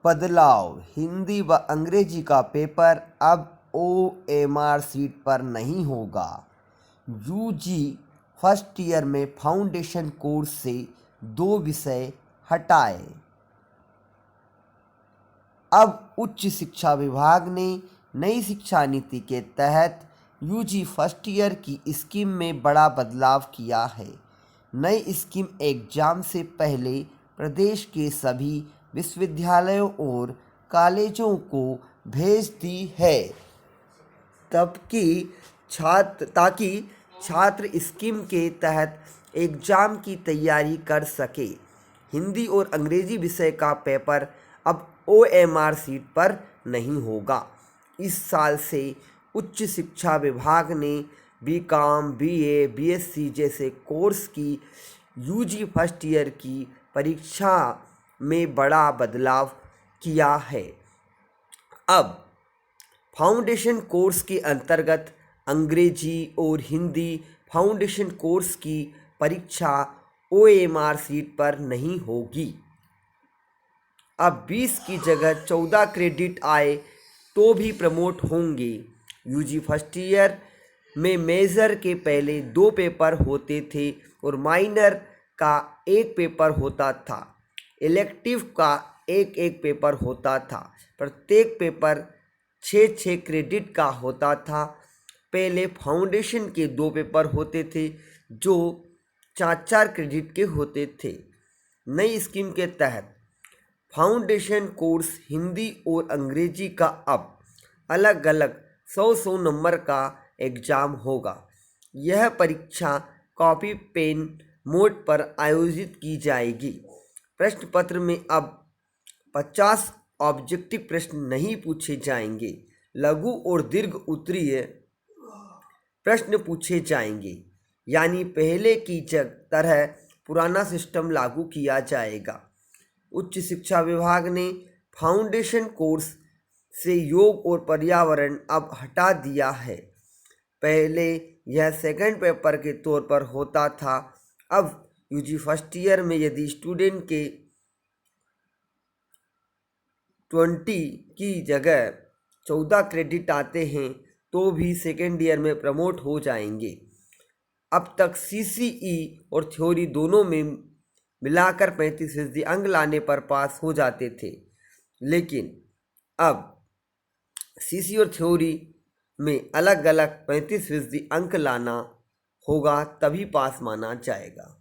बदलाव, हिंदी व अंग्रेजी का पेपर अब OMR सीट पर नहीं होगा। यूजी फर्स्ट ईयर में फाउंडेशन कोर्स से 2 विषय हटाए। अब उच्च शिक्षा विभाग ने नई शिक्षा नीति के तहत यूजी फर्स्ट ईयर की स्कीम में बड़ा बदलाव किया है। नई स्कीम एग्जाम से पहले प्रदेश के सभी विश्वविद्यालयों और कॉलेजों को भेजती है ताकि छात्र स्कीम के तहत एग्जाम की तैयारी कर सके। हिंदी और अंग्रेजी विषय का पेपर अब OMR सीट पर नहीं होगा। इस साल से उच्च शिक्षा विभाग ने BCom, BA, BSc जैसे कोर्स की यूजी फर्स्ट ईयर की परीक्षा में बड़ा बदलाव किया है। अब फाउंडेशन कोर्स के अंतर्गत अंग्रेजी और हिंदी फाउंडेशन कोर्स की परीक्षा OMR सीट पर नहीं होगी। अब 20 की जगह 14 क्रेडिट आए तो भी प्रमोट होंगे। यूजी फर्स्ट ईयर में मेजर के पहले 2 पेपर होते थे और माइनर का 1 पेपर होता था। इलेक्टिव का एक पेपर होता था। प्रत्येक पेपर 6 क्रेडिट का होता था। पहले फाउंडेशन के 2 पेपर होते थे जो 4 क्रेडिट के होते थे। नई स्कीम के तहत फाउंडेशन कोर्स हिंदी और अंग्रेजी का अब अलग अलग 100 नंबर का एग्ज़ाम होगा। यह परीक्षा कॉपी पेन मोड पर आयोजित की जाएगी। प्रश्न पत्र में अब 50 ऑब्जेक्टिव प्रश्न नहीं पूछे जाएंगे। लघु और दीर्घ उत्तरीय प्रश्न पूछे जाएंगे, यानी पहले की तरह पुराना सिस्टम लागू किया जाएगा। उच्च शिक्षा विभाग ने फाउंडेशन कोर्स से योग और पर्यावरण अब हटा दिया है। पहले यह सेकंड पेपर के तौर पर होता था। अब यूजी फर्स्ट ईयर में यदि स्टूडेंट के 20 की जगह 14 क्रेडिट आते हैं तो भी सेकेंड ईयर में प्रमोट हो जाएंगे। अब तक CCE और थ्योरी दोनों में मिलाकर 35% अंक लाने पर पास हो जाते थे, लेकिन अब CCE और थ्योरी में अलग अलग 35% अंक लाना होगा तभी पास माना जाएगा।